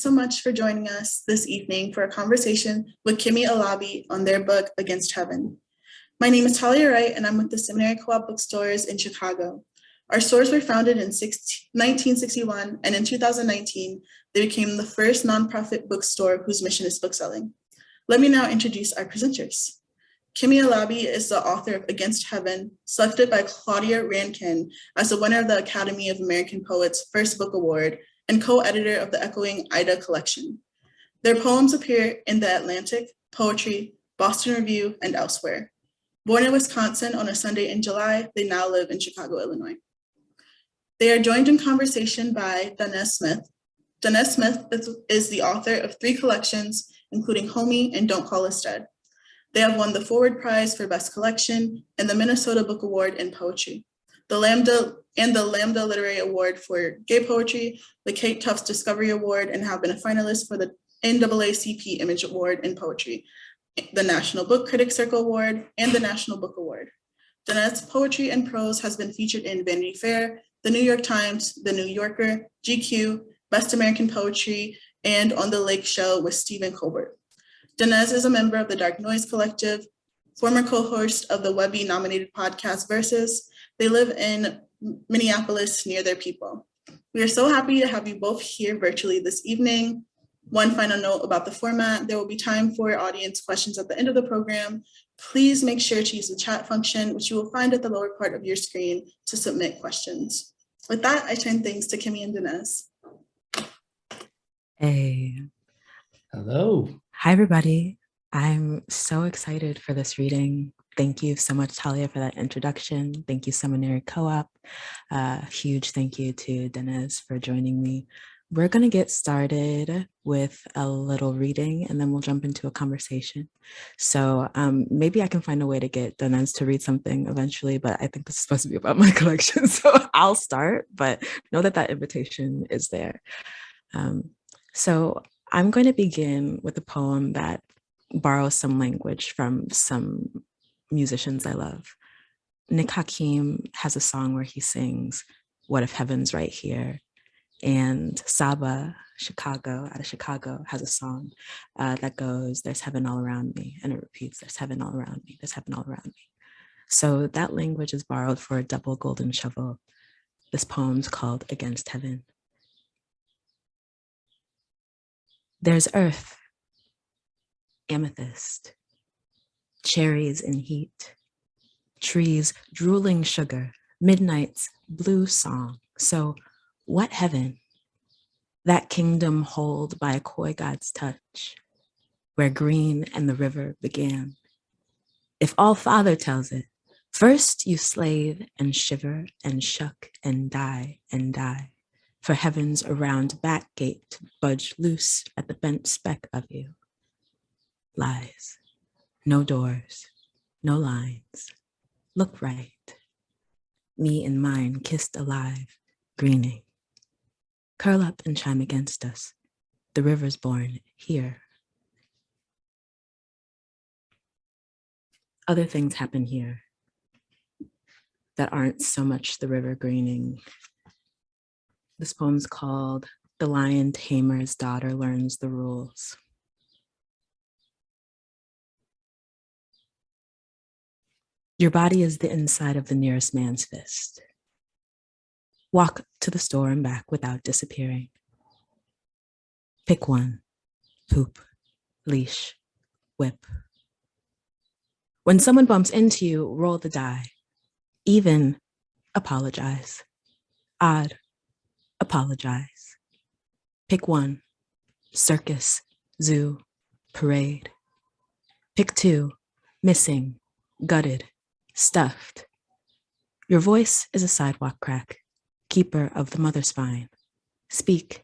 so much for joining us this evening for a conversation with Kemi Alabi on their book, Against Heaven. My name is Talia Wright, and I'm with the Seminary Co-op bookstores in Chicago. Our stores were founded in 1961, and in 2019, they became the first nonprofit bookstore whose mission is bookselling. Let me now introduce our presenters. Kemi Alabi is the author of Against Heaven, selected by Claudia Rankin as the winner of the Academy of American Poets' first book award and co-editor of the Echoing Ida collection. Their poems appear in The Atlantic, Poetry, Boston Review, and elsewhere. Born in Wisconsin on a Sunday in July, they now live in Chicago, Illinois. They are joined in conversation by Danez Smith. Danez Smith is the author of 3 collections, including Homie and Don't Call Us Dead. They have won the Forward Prize for Best Collection and the Minnesota Book Award in Poetry, the Lambda Literary Award for Gay Poetry, the Kate Tufts Discovery Award, and have been a finalist for the NAACP Image Award in Poetry, the National Book Critics Circle Award, and the National Book Award. Danez's poetry and prose has been featured in Vanity Fair, The New York Times, The New Yorker, GQ, Best American Poetry, and On the Lake Show with Stephen Colbert. Danez is a member of the Dark Noise Collective, former co-host of the Webby-nominated podcast Versus. They live in Minneapolis near their people. We are so happy to have you both here virtually this evening. One final note about the format: there will be time for audience questions at the end of the program. Please make sure to use the chat function, which you will find at the lower part of your screen, to submit questions. With that, I turn things to Kemi and Danez. Hey. Hello. Hi, everybody. I'm so excited for this reading. Thank you so much, Talia, for that introduction. Thank you, Seminary Co-op. Huge thank you to Danez for joining me. We're going to get started with a little reading, and then we'll jump into a conversation. So maybe I can find a way to get Danez to read something eventually, but I think this is supposed to be about my collection, so I'll start, but know that that invitation is there. So I'm going to begin with a poem that borrows some language from some musicians I love. Nick Hakim has a song where he sings, "What if heaven's right here?" And Saba, out of Chicago, has a song that goes, "There's heaven all around me." And it repeats, "There's heaven all around me, there's heaven all around me." So that language is borrowed for a double golden shovel. This poem's called Against Heaven. There's earth, amethyst, cherries in heat, trees drooling sugar, midnight's blue song. So what heaven? That kingdom holed by a coy god's touch, where green and the river began. If all Father tells it, first you slave and shiver and shuck and die, for heaven's around back gate to budge loose at the bent speck of you. Lies, no doors, no lines, look right. Me and mine kissed alive, greening. Curl up and chime against us. The river's born here. Other things happen here that aren't so much the river greening. This poem's called "The Lion Tamer's Daughter Learns the Rules." Your body is the inside of the nearest man's fist. Walk to the store and back without disappearing. Pick one, poop, leash, whip. When someone bumps into you, roll the die. Even, apologize. Odd, apologize. Pick one, circus, zoo, parade. Pick two, missing, gutted, stuffed. Your voice is a sidewalk crack, keeper of the mother spine. Speak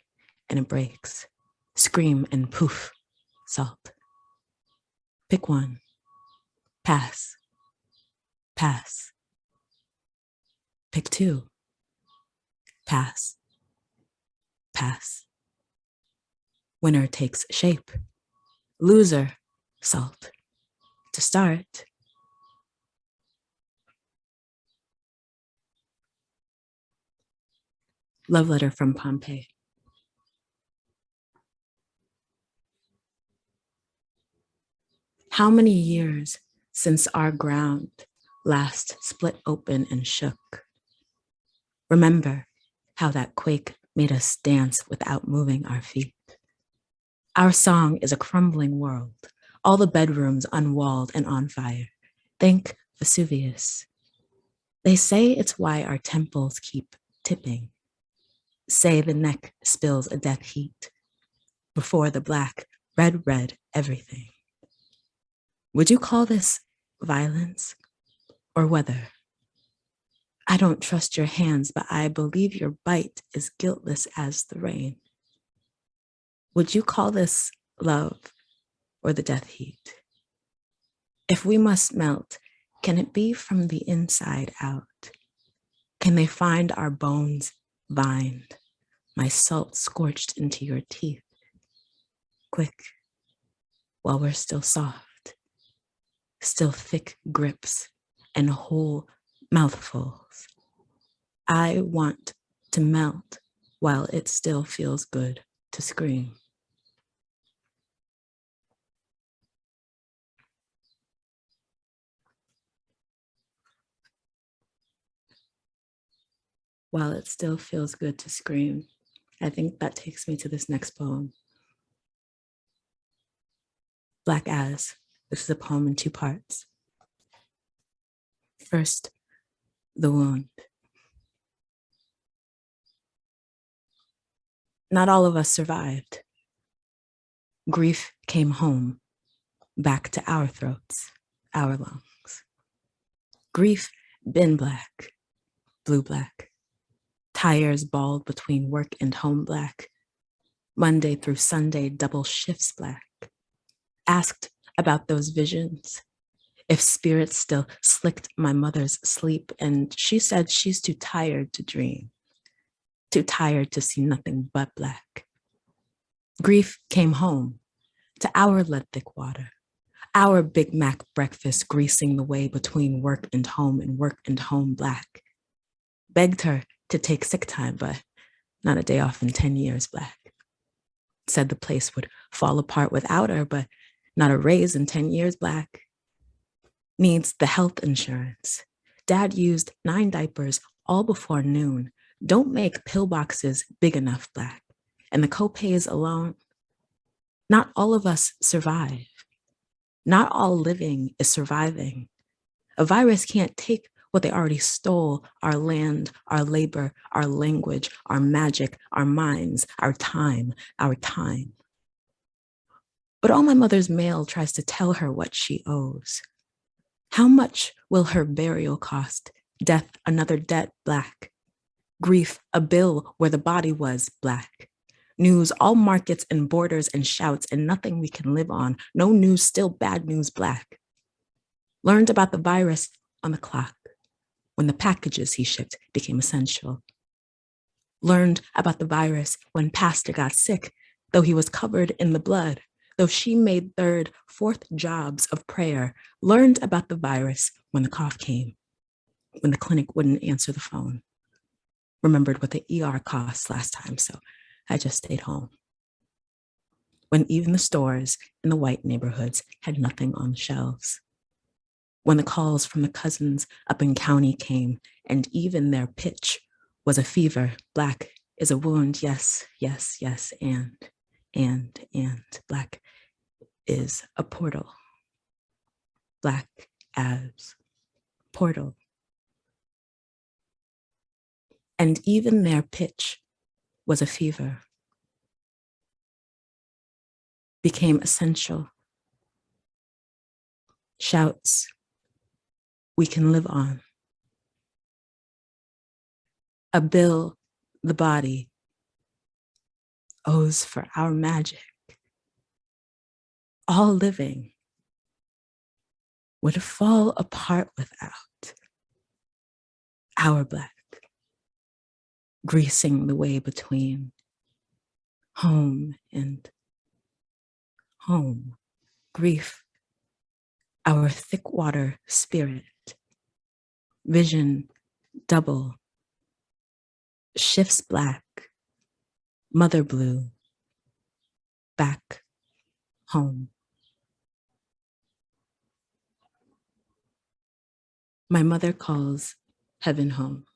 and it breaks. Scream and poof, salt. Pick one. Pass. Pass. Pick two. Pass. Pass. Winner takes shape. Loser, salt. To start. Love letter from Pompeii. How many years since our ground last split open and shook? Remember how that quake made us dance without moving our feet. Our song is a crumbling world, all the bedrooms unwalled and on fire. Think Vesuvius. They say it's why our temples keep tipping. Say the neck spills a death heat. Before the black, red everything. Would you call this violence or weather? I don't trust your hands, but I believe your bite is guiltless as the rain. Would you call this love or the death heat? If we must melt, can it be from the inside out? Can they find our bones vined, my salt scorched into your teeth? Quick, while we're still soft, still thick grips and whole mouthfuls. I want to melt while it still feels good to scream. While it still feels good to scream. I think that takes me to this next poem. Black As. This is a poem in 2 parts. First, the wound. Not all of us survived. Grief came home, back to our throats, our lungs. Grief been black, blue-black. Tires balled between work and home black. Monday through Sunday, double shifts black. Asked about those visions, if spirits still slicked my mother's sleep, and she said she's too tired to dream, too tired to see nothing but black. Grief came home to our lead thick water, our Big Mac breakfast greasing the way between work and home black. Begged her to take sick time, but not a day off in 10 years black. Said the place would fall apart without her, but not a raise in 10 years black. Needs the health insurance. Dad used 9 diapers all before noon. Don't make pillboxes big enough black. And the copays alone. Not all of us survive. Not all living is surviving. A virus can't take what they already stole: our land, our labor, our language, our magic, our minds, our time, our time. But all my mother's mail tries to tell her what she owes. How much will her burial cost? Death, another debt, black. Grief, a bill where the body was, black. News, all markets and borders and shouts, and nothing we can live on. No news, still bad news, black. Learned about the virus on the clock, when the packages he shipped became essential. Learned about the virus when Pastor got sick, though he was covered in the blood, though she made 3rd, 4th jobs of prayer. Learned about the virus when the cough came, when the clinic wouldn't answer the phone. Remembered what the ER cost last time, so I just stayed home. When even the stores in the white neighborhoods had nothing on the shelves. When the calls from the cousins up in county came, and even their pitch was a fever. Black is a wound, yes, yes, yes, and black is a portal. Black as portal. And even their pitch was a fever. Became essential. Shouts we can live on. A bill the body owes for our magic. All living would fall apart without our black, greasing the way between home and home. Grief, our thick water spirit. Vision double, shifts black, mother blue, back home. My mother calls heaven home.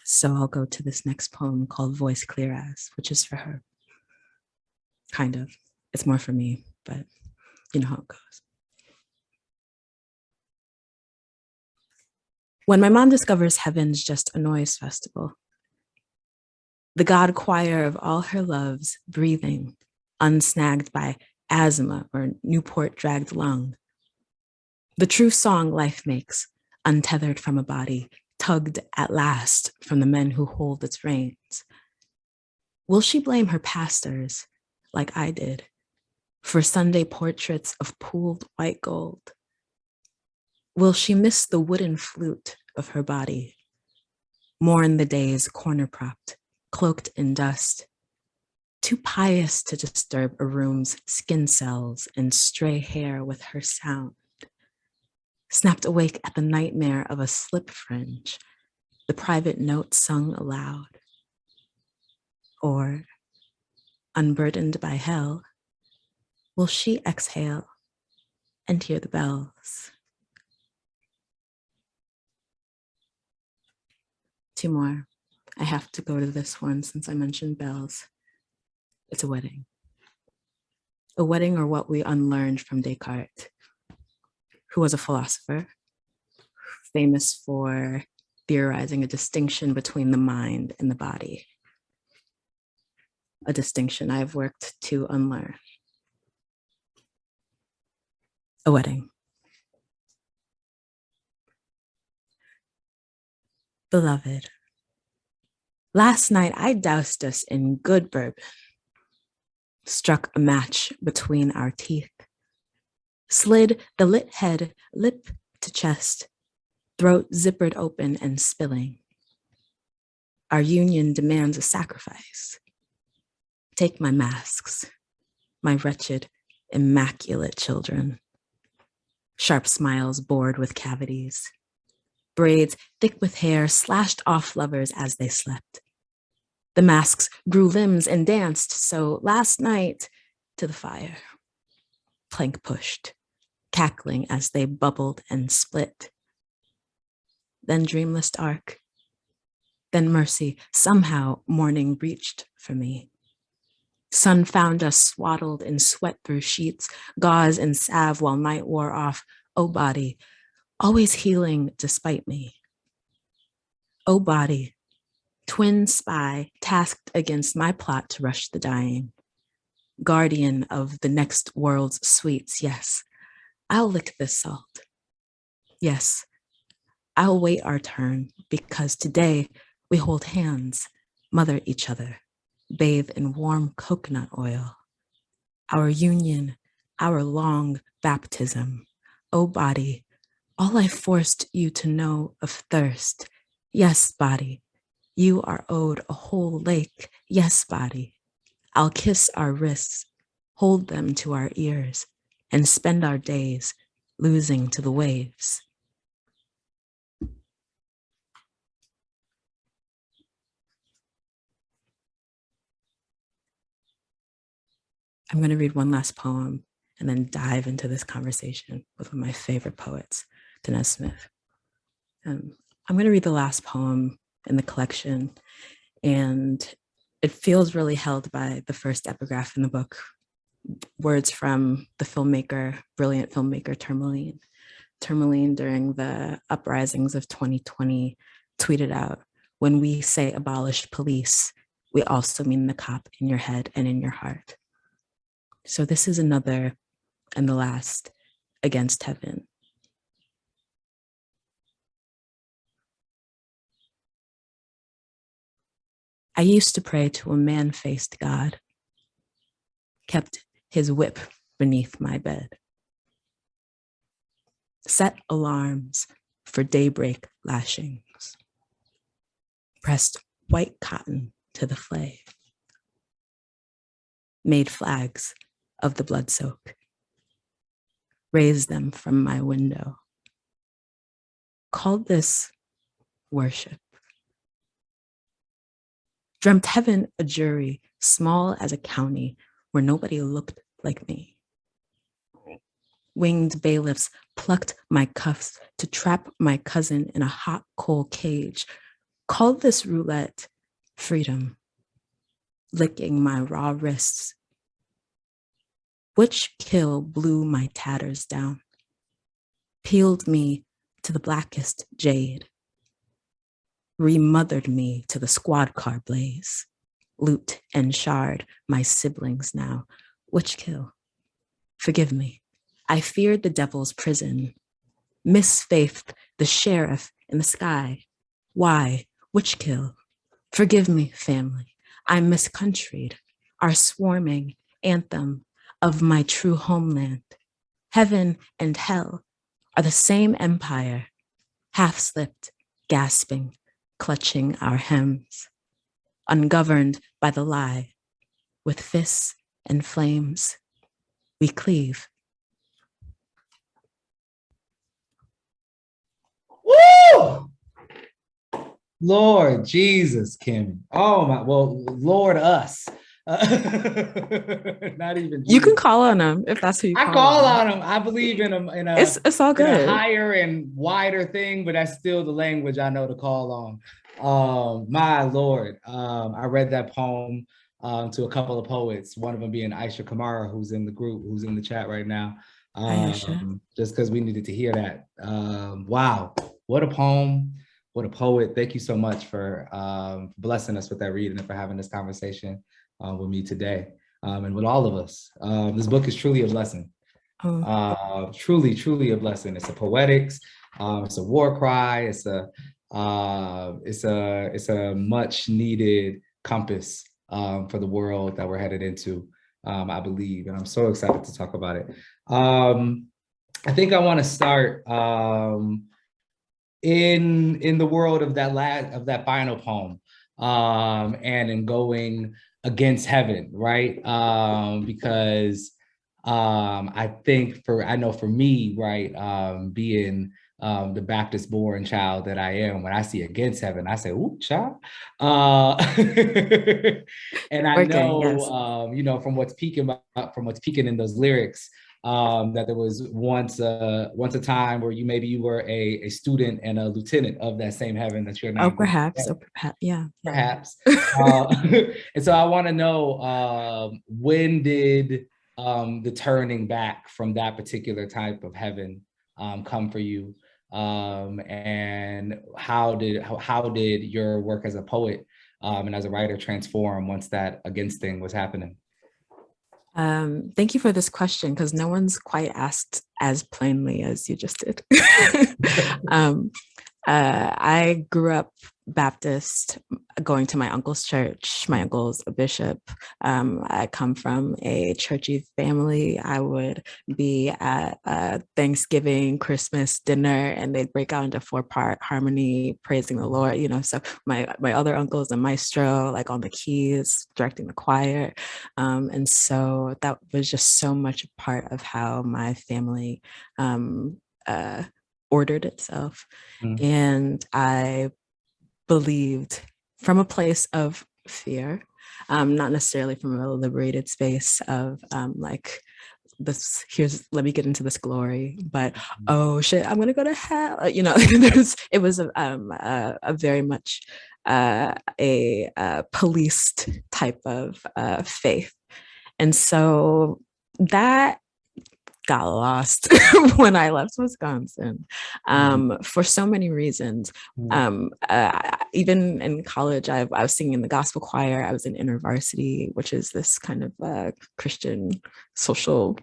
So I'll go to this next poem called Voice Clear As, which is for her. Kind of. It's more for me, but you know how it goes. When my mom discovers heaven's just a noise festival, the God choir of all her loves breathing, unsnagged by asthma or Newport dragged lung. The true song life makes, untethered from a body, tugged at last from the men who hold its reins. Will she blame her pastors, like I did, for Sunday portraits of pooled white gold? Will she miss the wooden flute of her body, mourn the days corner propped, cloaked in dust, too pious to disturb a room's skin cells and stray hair with her sound? Snapped awake at the nightmare of a slip fringe, the private note sung aloud. Or, unburdened by hell, will she exhale and hear the bells? Two more. I have to go to this one since I mentioned bells. It's a wedding. A wedding, or what we unlearned from Descartes, who was a philosopher famous for theorizing a distinction between the mind and the body. A distinction I've worked to unlearn. A wedding. Beloved, last night I doused us in good bourbon, struck a match between our teeth, slid the lit head lip to chest, throat zippered open and spilling. Our union demands a sacrifice. Take my masks, my wretched, immaculate children. Sharp smiles bored with cavities. Braids thick with hair slashed off lovers as they slept. The masks grew limbs and danced, so last night to the fire. Plank pushed, cackling as they bubbled and split. Then dreamless dark. Then mercy, somehow morning reached for me. Sun found us swaddled in sweat through sheets, gauze and salve while night wore off. Oh body, always healing despite me. Oh body, twin spy tasked against my plot to rush the dying. Guardian of the next world's sweets, yes, I'll lick this salt. Yes, I'll wait our turn because today we hold hands, mother each other, bathe in warm coconut oil. Our union, our long baptism. Oh body, all I forced you to know of thirst. Yes, body, you are owed a whole lake. Yes, body, I'll kiss our wrists, hold them to our ears, and spend our days losing to the waves. I'm going to read one last poem and then dive into this conversation with one of my favorite poets, Danez Smith. I'm going to read the last poem in the collection, and it feels really held by the first epigraph in the book, words from the filmmaker, brilliant filmmaker Tourmaline. Tourmaline, during the uprisings of 2020, tweeted out, "When we say abolish police, we also mean the cop in your head and in your heart." So this is another and the last against heaven. I used to pray to a man-faced God, kept his whip beneath my bed, set alarms for daybreak lashings, pressed white cotton to the flame, made flags of the blood soak, raised them from my window, called this worship, dreamt heaven a jury small as a county where nobody looked like me, Winged bailiffs plucked my cuffs to trap my cousin in a hot coal cage. Call this roulette freedom, licking my raw wrists. Which kill blew my tatters down, peeled me to the blackest jade, remothered me to the squad car blaze, loot and shard my siblings now. Which kill? Forgive me. I feared the devil's prison, misfaithed the sheriff in the sky. Why? Which kill? Forgive me, family. I miscountryed our swarming anthem of my true homeland. Heaven and hell are the same empire, half-slipped, gasping, clutching our hems, ungoverned by the lie, with fists and flames, we cleave. Woo! Lord Jesus, Kim. Oh my, well, Lord us. Not even You can Jesus. call on him if that's who you I call on him. I believe in him in a, it's all in a good. higher and wider thing, but that's still the language I know to call on. My Lord. I read that poem to a couple of poets, one of them being Aisha Kamara, who's in the group, who's in the chat right now. Just because we needed to hear that. Wow, what a poem, what a poet. Thank you so much for blessing us with that reading and for having this conversation with me today and with all of us. This book is truly a blessing. Truly, truly a blessing. It's a poetics, it's a war cry, it's a much needed compass for the world that we're headed into, I believe, and I'm so excited to talk about it. I think I want to start in the world of that final poem, and in going against heaven, right? Because I know for me, right, being the Baptist born child that I am, when I see against heaven, I say, ooh, child. And I know, yes. From what's peaking in those lyrics, that there was once a time where you were a student and a lieutenant of that same heaven that you're now. Perhaps, yeah. Perhaps. And so I want to know, when did the turning back from that particular type of heaven come for you, and how did your work as a poet and as a writer transform once that against thing was happening? Thank you for this question, because no one's quite asked as plainly as you just did. I grew up Baptist, going to my uncle's church. My uncle's a bishop. I come from a churchy family. I would be at Thanksgiving, Christmas dinner, and they'd break out into 4-part harmony, praising the Lord. So my other uncle is a maestro, like on the keys, directing the choir. And so that was just so much a part of how my family ordered itself. And I believed from a place of fear, not necessarily from a liberated space of like, let me get into this glory, but oh shit, I'm gonna go to hell. It was a very much a policed type of faith. And so that got lost when I left Wisconsin, for so many reasons. Even in college, I was singing in the gospel choir. I was in InterVarsity, which is this kind of Christian social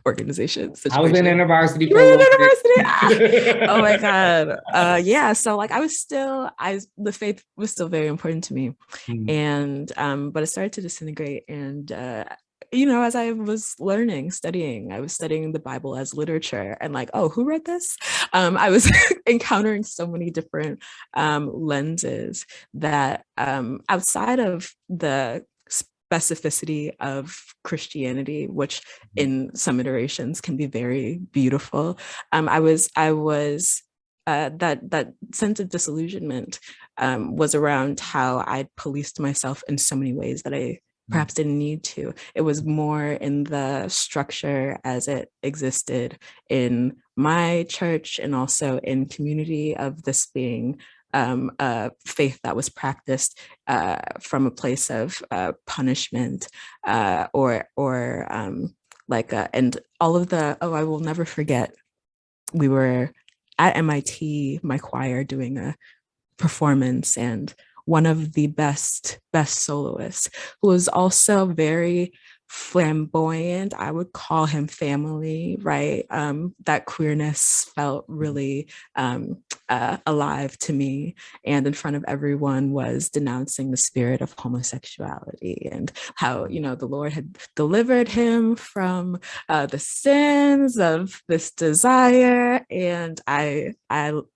organization situation. I was in InterVarsity. You were in InterVarsity? Oh my God. Yeah. So like the faith was still very important to me. And, but it started to disintegrate, and, as I was studying, I was studying the Bible as literature, and like, oh, who read this? I was encountering so many different lenses that outside of the specificity of Christianity, which in some iterations can be very beautiful, I was that sense of disillusionment was around how I'd policed myself in so many ways that I perhaps didn't need to. It was more in the structure as it existed in my church and also in community of this being a faith that was practiced from a place of punishment and all of the, I will never forget, we were at MIT, my choir, doing a performance, and one of the best soloists, who was also very flamboyant, I would call him family, right? That queerness felt really alive to me, and in front of everyone was denouncing the spirit of homosexuality and how, the Lord had delivered him from the sins of this desire. And I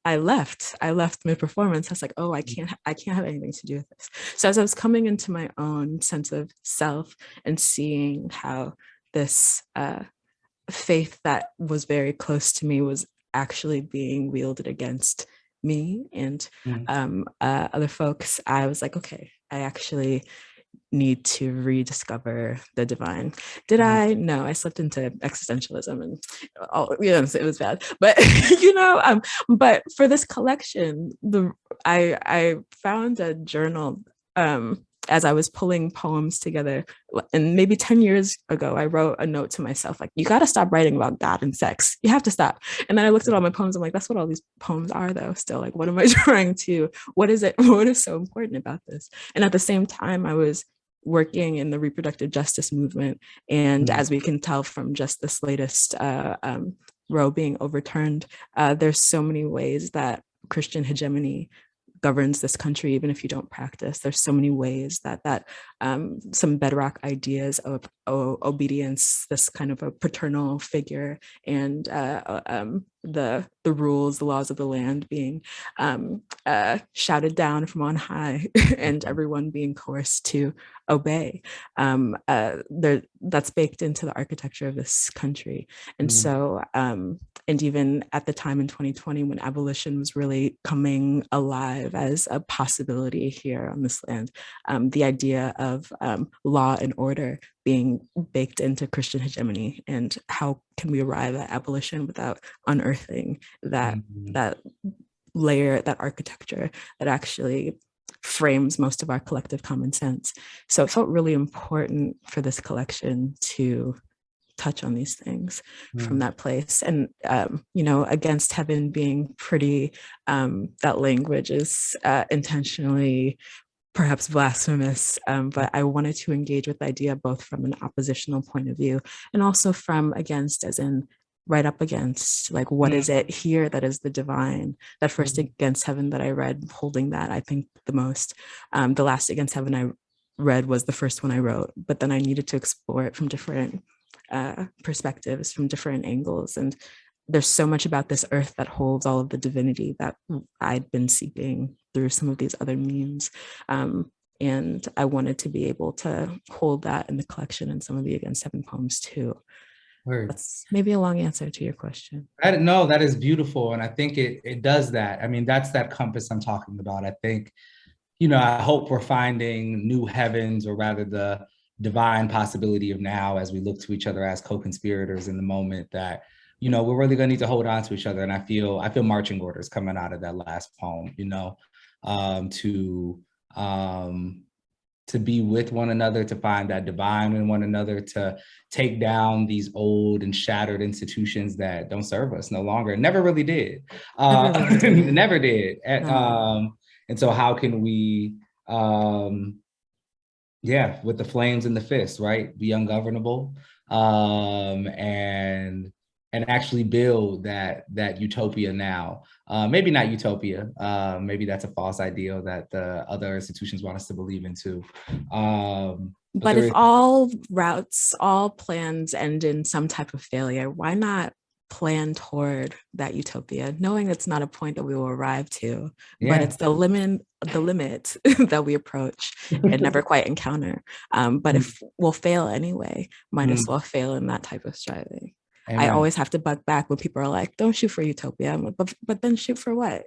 left mid-performance. I was like, oh, I can't have anything to do with this. So as I was coming into my own sense of self and seeing how this faith that was very close to me was actually being wielded against me and other folks, I was like, okay, I actually need to rediscover the divine. Did I? No, I slipped into existentialism and it was bad. But but for this collection, I found a journal as I was pulling poems together, and maybe 10 years ago, I wrote a note to myself, like, you got to stop writing about God and sex. You have to stop. And then I looked at all my poems. I'm like, that's what all these poems are, though. Still, like, what am I trying to, what is it? What is so important about this? And at the same time, I was working in the reproductive justice movement. And as we can tell from just this latest Roe being overturned, there's so many ways that Christian hegemony governs this country, even if you don't practice. There's so many ways that some bedrock ideas of obedience, this kind of a paternal figure, and the rules, the laws of the land being shouted down from on high, and everyone being coerced to obey. That's baked into the architecture of this country. And so, and even at the time in 2020, when abolition was really coming alive as a possibility here on this land, the idea of law and order being baked into Christian hegemony, and how can we arrive at abolition without unearthing that layer, that architecture that actually frames most of our collective common sense. So it felt really important for this collection to touch on these things from that place. And against heaven being pretty, that language is intentionally perhaps blasphemous, but I wanted to engage with the idea both from an oppositional point of view and also from against, as in right up against, like, what is it here that is the divine? That first Against Heaven that I read, holding that, I think the most, the last Against Heaven I read was the first one I wrote, but then I needed to explore it from different perspectives, from different angles. And there's so much about this earth that holds all of the divinity that I'd been seeking through some of these other means. And I wanted to be able to hold that in the collection and some of the Against Heaven poems too. Word. That's maybe a long answer to your question. No, that is beautiful. And I think it does that. I mean, that's that compass I'm talking about. I think, I hope we're finding new heavens, or rather the divine possibility of now, as we look to each other as co-conspirators in the moment, that, we're really gonna need to hold on to each other. And I feel marching orders coming out of that last poem, to be with one another, to find that divine in one another, to take down these old and shattered institutions that don't serve us no longer. Never really did. Never did. And so how can we, with the flames in the fist, right? Be ungovernable, and actually build that utopia now. Maybe not utopia. Maybe that's a false ideal that the other institutions want us to believe in too. But if all routes, all plans end in some type of failure, why not plan toward that utopia, knowing it's not a point that we will arrive to, but it's the limit that we approach and never quite encounter. But if we'll fail anyway, might as well fail in that type of striving. I always have to bug back when people are like, don't shoot for utopia. I'm like, but then shoot for what?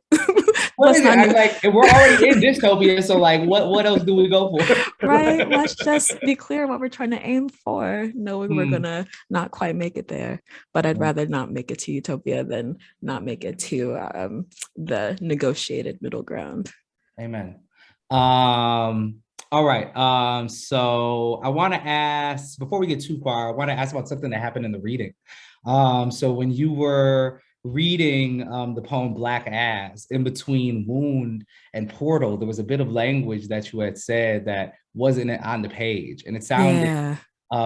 What is it? I'm like, we're already in dystopia, so like, what else do we go for? Right. Let's just be clear what we're trying to aim for, knowing we're gonna not quite make it there. But I'd rather not make it to utopia than not make it to the negotiated middle ground. Amen. All right. So I want to ask, before we get too far, I want to ask about something that happened in the reading. So when you were reading the poem Black Ass, in between wound and portal, there was a bit of language that you had said that wasn't on the page, and it sounded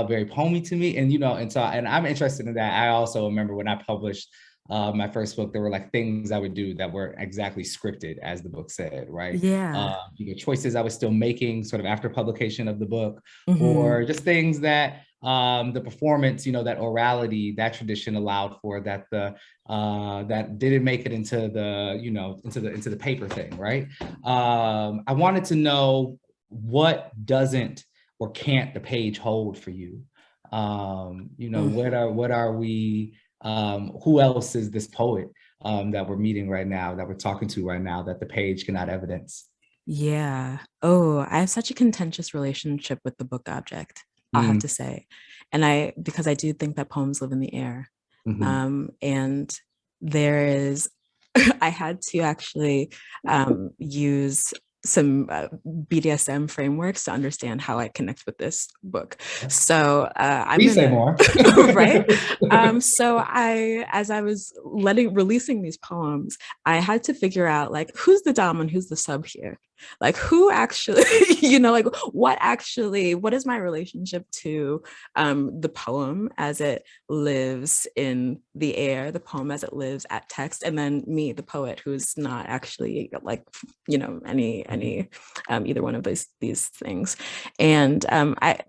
very poemy to me. And and I'm interested in that. I also remember when I published my first book, there were like things I would do that were exactly scripted, as the book said, right? Yeah. Choices I was still making sort of after publication of the book, or just things that the performance, that orality, that tradition allowed for, that that didn't make it into the, into the paper thing, right? I wanted to know, what doesn't or can't the page hold for you? What are we? Who else is this poet that we're meeting right now, that we're talking to right now, that the page cannot evidence? Yeah. Oh, I have such a contentious relationship with the book object, I'll have to say. And because I do think that poems live in the air. And there is, I had to actually use some BDSM frameworks to understand how I connect with this book. So Please say more. Right. So as I was releasing these poems, I had to figure out, like, who's the dom and who's the sub here? Like, who actually, like, what is my relationship to the poem as it lives in the air, the poem as it lives at text, and then me, the poet, who's not actually like, any either one of these things. And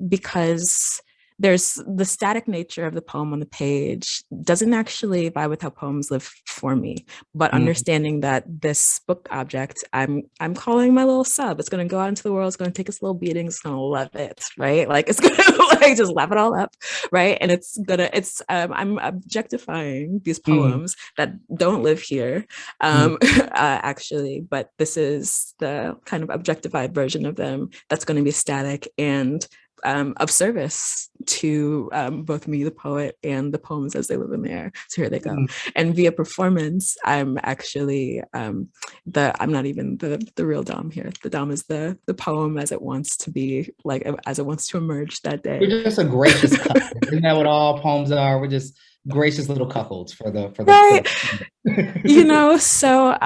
because there's the static nature of the poem on the page doesn't actually vibe with how poems live for me, but understanding that this book object, I'm calling my little sub, it's going to go out into the world, it's going to take its little beating, it's going to love it, right? Like, it's going to like just lap it all up, right? And I'm objectifying these poems that don't live here, actually, but this is the kind of objectified version of them that's going to be static and of service to both me, the poet, and the poems as they live in there. So here they go. And via performance, I'm actually I'm not even the real dom here. The dom is the poem as it wants to be, like, as it wants to emerge that day. We're just a gracious couple. Isn't that what all poems are? We're just gracious little cuckolds for the right. So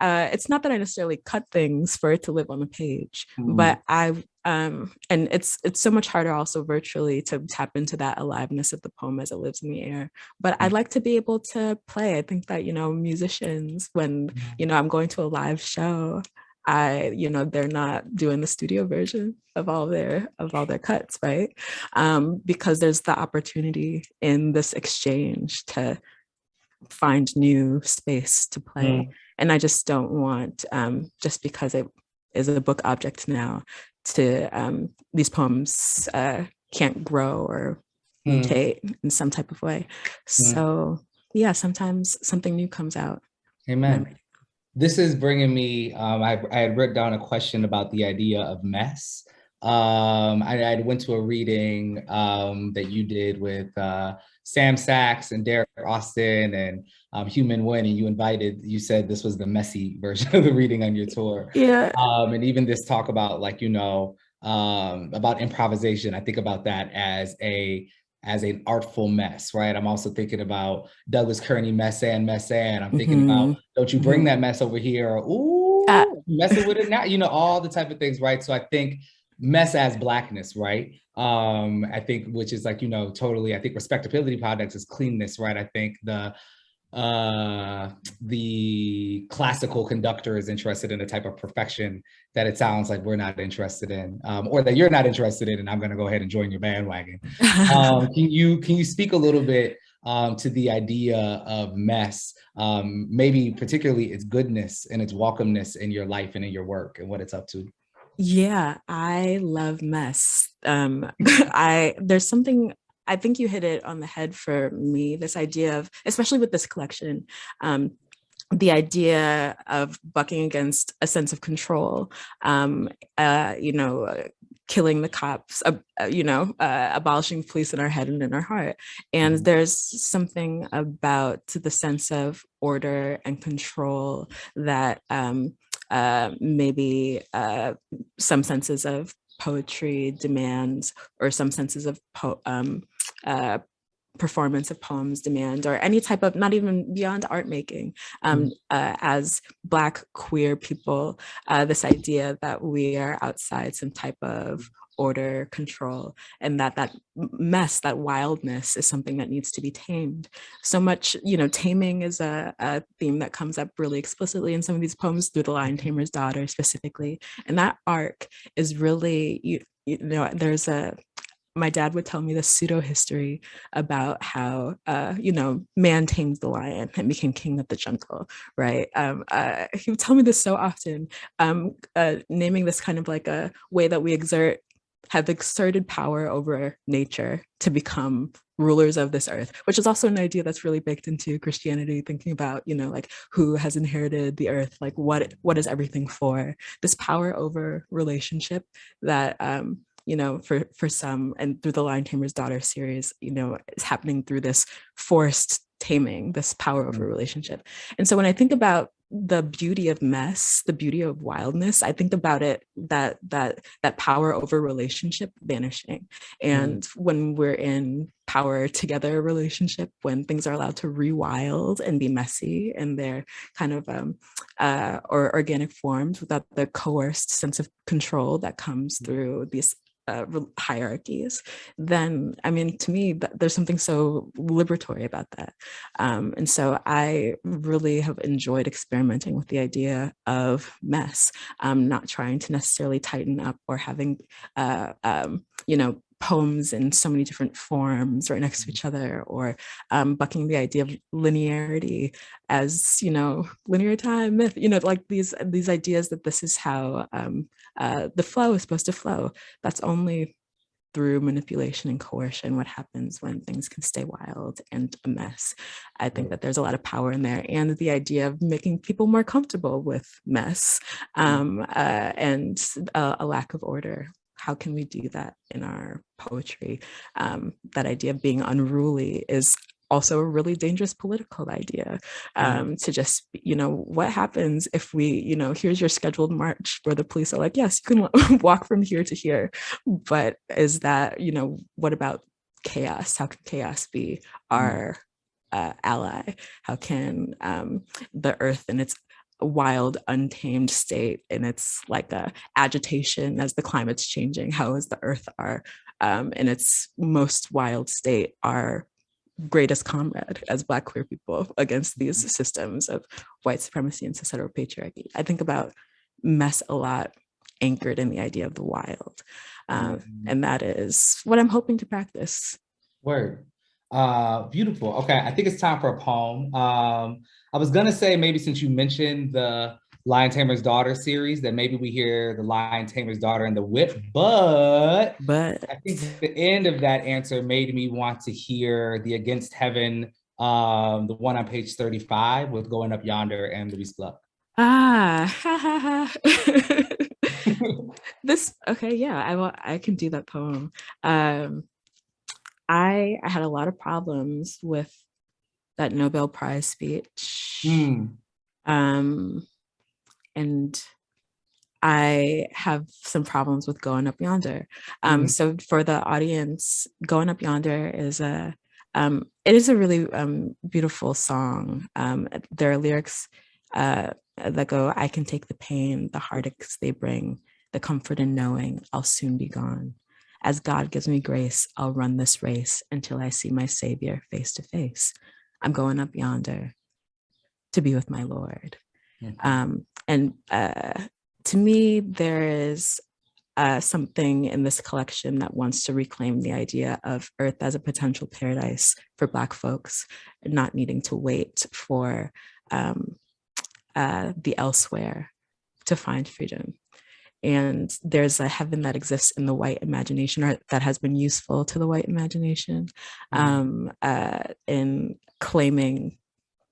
it's not that I necessarily cut things for it to live on the page, but and it's so much harder also virtually to tap into that aliveness of the poem as it lives in the air. But I'd like to be able to play. I think that, musicians, when, I'm going to a live show, they're not doing the studio version of all their cuts, right? Because there's the opportunity in this exchange to find new space to play. And I just don't want, just because it is a book object now, to these poems can't grow or mutate in some type of way. So yeah, sometimes something new comes out. Amen. This is bringing me, I had written down a question about the idea of mess. I went to a reading that you did with Sam Sachs and Derek Austin and Human Win, and you said this was the messy version of the reading on your tour. Yeah. And even this talk about, like, about improvisation, I think about that as an artful mess, right? I'm also thinking about Douglas Kearney, mess and. I'm thinking about, don't you bring that mess over here, or ooh, messing with it now, all the type of things, right? So I think mess as Blackness, right? I think, which is like, totally, I think respectability products is cleanness, right? I think the classical conductor is interested in a type of perfection that it sounds like we're not interested in, or that you're not interested in, and I'm going to go ahead and join your bandwagon. Can you speak a little bit to the idea of mess, maybe particularly its goodness and its welcomeness in your life and in your work and what it's up to? Yeah, I love mess. There's something I think you hit it on the head for me, this idea of, especially with this collection, the idea of bucking against a sense of control, killing the cops, abolishing police in our head and in our heart. And there's something about the sense of order and control that maybe some senses of poetry demands, or some senses of performance of poems demand, or any type of, not even beyond art making, as Black queer people, this idea that we are outside some type of order, control, and that mess, that wildness is something that needs to be tamed. So much, taming is a theme that comes up really explicitly in some of these poems, through the Lion Tamer's Daughter specifically. And that arc is really, there's my dad would tell me this pseudo history about how, man tamed the lion and became king of the jungle, right? He would tell me this so often, naming this kind of like a way that we have exerted power over nature to become rulers of this earth, which is also an idea that's really baked into Christianity, thinking about, like who has inherited the earth, like what is everything for? This power over relationship that, for some, and through the Lion Tamer's Daughter series, is happening through this forced taming, this power over relationship. And so when I think about the beauty of mess, the beauty of wildness, I think about it, that power over relationship vanishing. And when we're in power together relationship, when things are allowed to rewild and be messy in their kind of or organic forms, without the coerced sense of control that comes through these hierarchies, then, to me, there's something so liberatory about that. And so I really have enjoyed experimenting with the idea of mess, not trying to necessarily tighten up, or having, poems in so many different forms right next to each other, or bucking the idea of linearity as, linear time, myth, like these ideas that this is how the flow is supposed to flow. That's only through manipulation and coercion what happens when things can stay wild and a mess. I think that there's a lot of power in there, and the idea of making people more comfortable with mess, and a lack of order. How can we do that in our poetry? That idea of being unruly is also a really dangerous political idea, to just, what happens if we, here's your scheduled march where the police are like, yes, you can walk from here to here. But is that, what about chaos? How can chaos be our ally? How can the earth in its wild, untamed state, and it's like a agitation as the climate's changing, how is the earth in its most wild state our greatest comrade as Black queer people against these systems of white supremacy and societal patriarchy? I think about mess a lot, anchored in the idea of the wild, and that is what I'm hoping to practice. Word. Beautiful. Okay, I think it's time for a poem. I was gonna say, maybe since you mentioned the Lion Tamer's Daughter series, that maybe we hear the Lion Tamer's Daughter and the Whip, but I think the end of that answer made me want to hear the Against Heaven, the one on page 35 with Going Up Yonder and Louise Gluck. Okay, yeah, I can do that poem. I had a lot of problems with that Nobel Prize speech. And I have some problems with Going Up Yonder. So for the audience, Going Up Yonder is it is a really beautiful song. There are lyrics that go, I can take the pain, the heartaches they bring, the comfort in knowing I'll soon be gone. As God gives me grace, I'll run this race until I see my Savior face to face. I'm going up yonder to be with my Lord. And to me, there is something in this collection that wants to reclaim the idea of Earth as a potential paradise for Black folks, not needing to wait for the elsewhere to find freedom. And there's a heaven that exists in the white imagination, or that has been useful to the white imagination, in claiming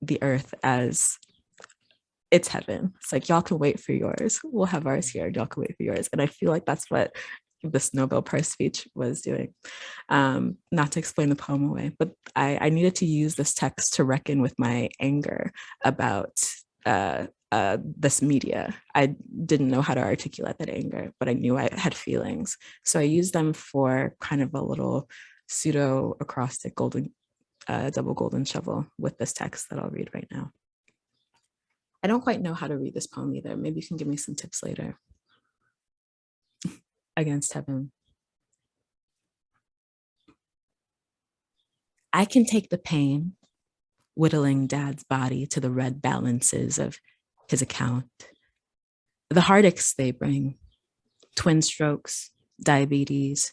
the earth as it's heaven. It's like, y'all can wait for yours. We'll have ours here. Y'all can wait for yours. And I feel like that's what this Nobel Prize speech was doing. Not to explain the poem away, but I needed to use this text to reckon with my anger about this media. I didn't know how to articulate that anger, but I knew I had feelings. So I used them for kind of a little pseudo acrostic double golden shovel with this text that I'll read right now. I don't quite know how to read this poem either. Maybe you can give me some tips later. Against heaven. I can take the pain, whittling Dad's body to the red balances of his account. The heartaches they bring, twin strokes, diabetes,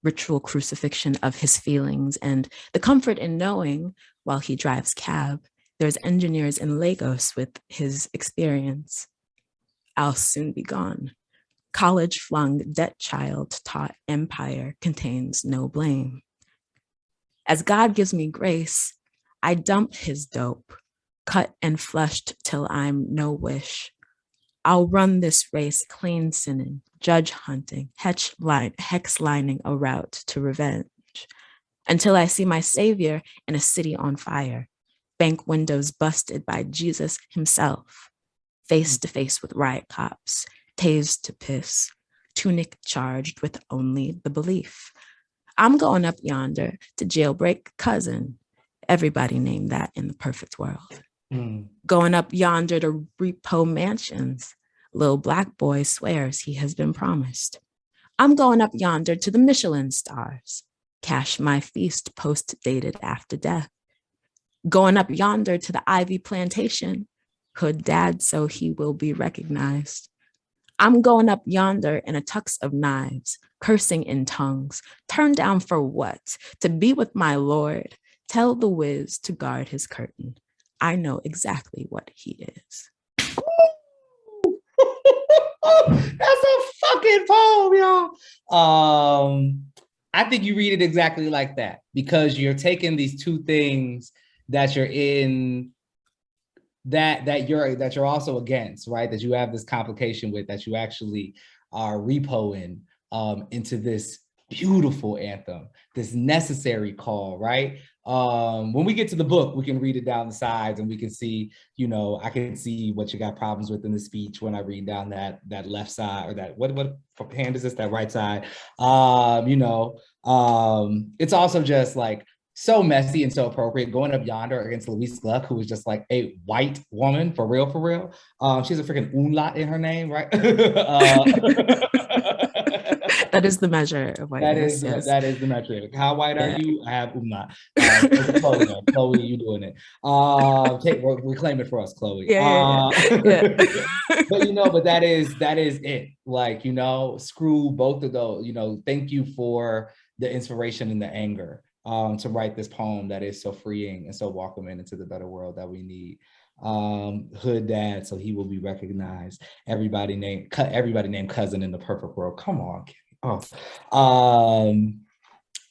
ritual crucifixion of his feelings, and the comfort in knowing while he drives cab, there's engineers in Lagos with his experience. I'll soon be gone. College flung debt child taught empire contains no blame. As God gives me grace, I dump his dope, cut and flushed till I'm no wish. I'll run this race clean sinning, judge hunting, hex lining a route to revenge, until I see my savior in a city on fire, bank windows busted by Jesus himself, face to face with riot cops, tased to piss, tunic charged with only the belief. I'm going up yonder to jailbreak cousin. Everybody named that in the perfect world. Going up yonder to repo mansions. Little black boy swears he has been promised. I'm going up yonder to the Michelin stars. Cash my feast post-dated after death. Going up yonder to the Ivy plantation. Hood dad so he will be recognized. I'm going up yonder in a tux of knives, cursing in tongues. Turned down for what? To be with my Lord. Tell the whiz to guard his curtain. I know exactly what he is. That's a fucking poem, y'all. I think you read it exactly like that, because you're taking these two things that you're in, that you're also against, right? That you have this complication with, that you actually are repoing into this beautiful anthem, this necessary call, right? When we get to the book, we can read it down the sides and we can see, you know, I can see what you got problems with in the speech when I read down that left side, or that, what hand is this, that right side? It's also just like so messy and so appropriate, going up yonder against Louise Gluck, who is just like a white woman, for real, for real. She has a freaking umlaut in her name, right? That is the measure of whiteness. That is the metric. How white are you? I have umlaut. Chloe, you doing it. Reclaim it for us, Chloe. But that is it. Like, you know, screw both of those. You know, thank you for the inspiration and the anger to write this poem that is so freeing and so welcoming into the better world that we need. Hood dad, so he will be recognized. Everybody named cousin in the perfect world. Come on.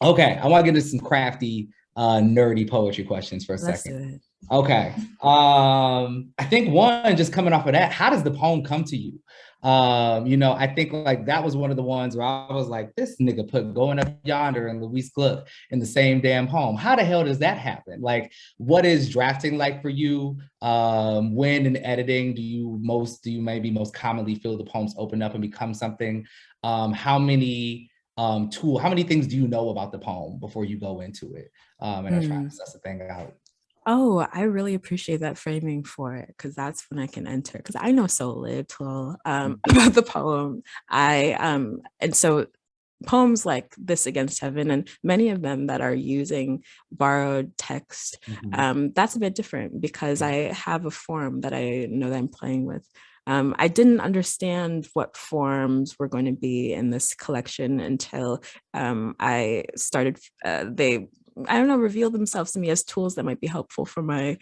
Okay, I want to get into some crafty, nerdy poetry questions for a second. Okay. I think one, just coming off of that, how does the poem come to you? I think like that was one of the ones where I was like, this nigga put Going Up Yonder and Louise Gluck in the same damn poem. How the hell does that happen? Like, what is drafting like for you? When in editing do you maybe most commonly feel the poems open up and become something? How many things do you know about the poem before you go into it? And I try to suss the thing out. Oh, I really appreciate that framing for it, because that's when I can enter, because I know so little about the poem. And so poems like this Against Heaven, and many of them that are using borrowed text, that's a bit different, because I have a form that I know that I'm playing with. I didn't understand what forms were going to be in this collection until I started, reveal themselves to me as tools that might be helpful for my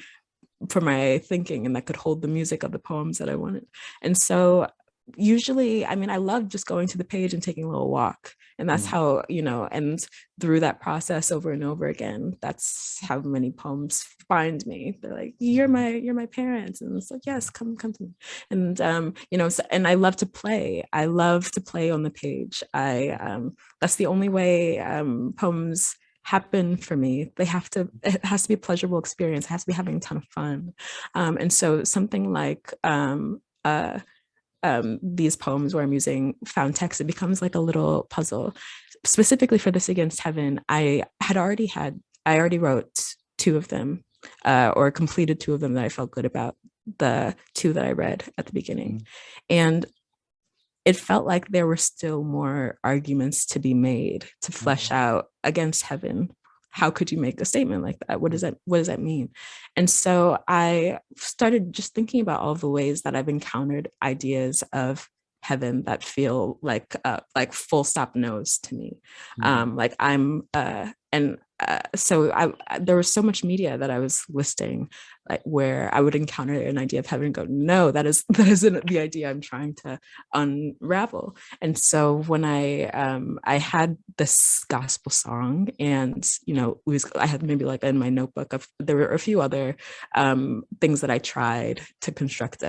thinking, and that could hold the music of the poems that I wanted. And so usually, I mean, I love just going to the page and taking a little walk. And that's how, you know, and through that process over and over again, that's how many poems find me. They're like, you're my parents. And it's like, yes, come to me. And, you know, so, and I love to play. I love to play on the page. That's the only way poems happen for me. It has to be a pleasurable experience. It has to be having a ton of fun. And so something like, these poems where I'm using found text, it becomes like a little puzzle. Specifically for this Against Heaven, I already wrote two of them, or completed two of them that I felt good about, the two that I read at the beginning. And it felt like there were still more arguments to be made to flesh out Against Heaven. How could you make a statement like that? What does that mean? And so I started just thinking about all the ways that I've encountered ideas of heaven that feel like full stop no's to me. Like I'm so there was so much media that I was listing, like where I would encounter an idea of heaven and go, no, that isn't the idea I'm trying to unravel. And so when I had this gospel song, and you know, I had maybe like in my notebook there were a few other things that I tried to construct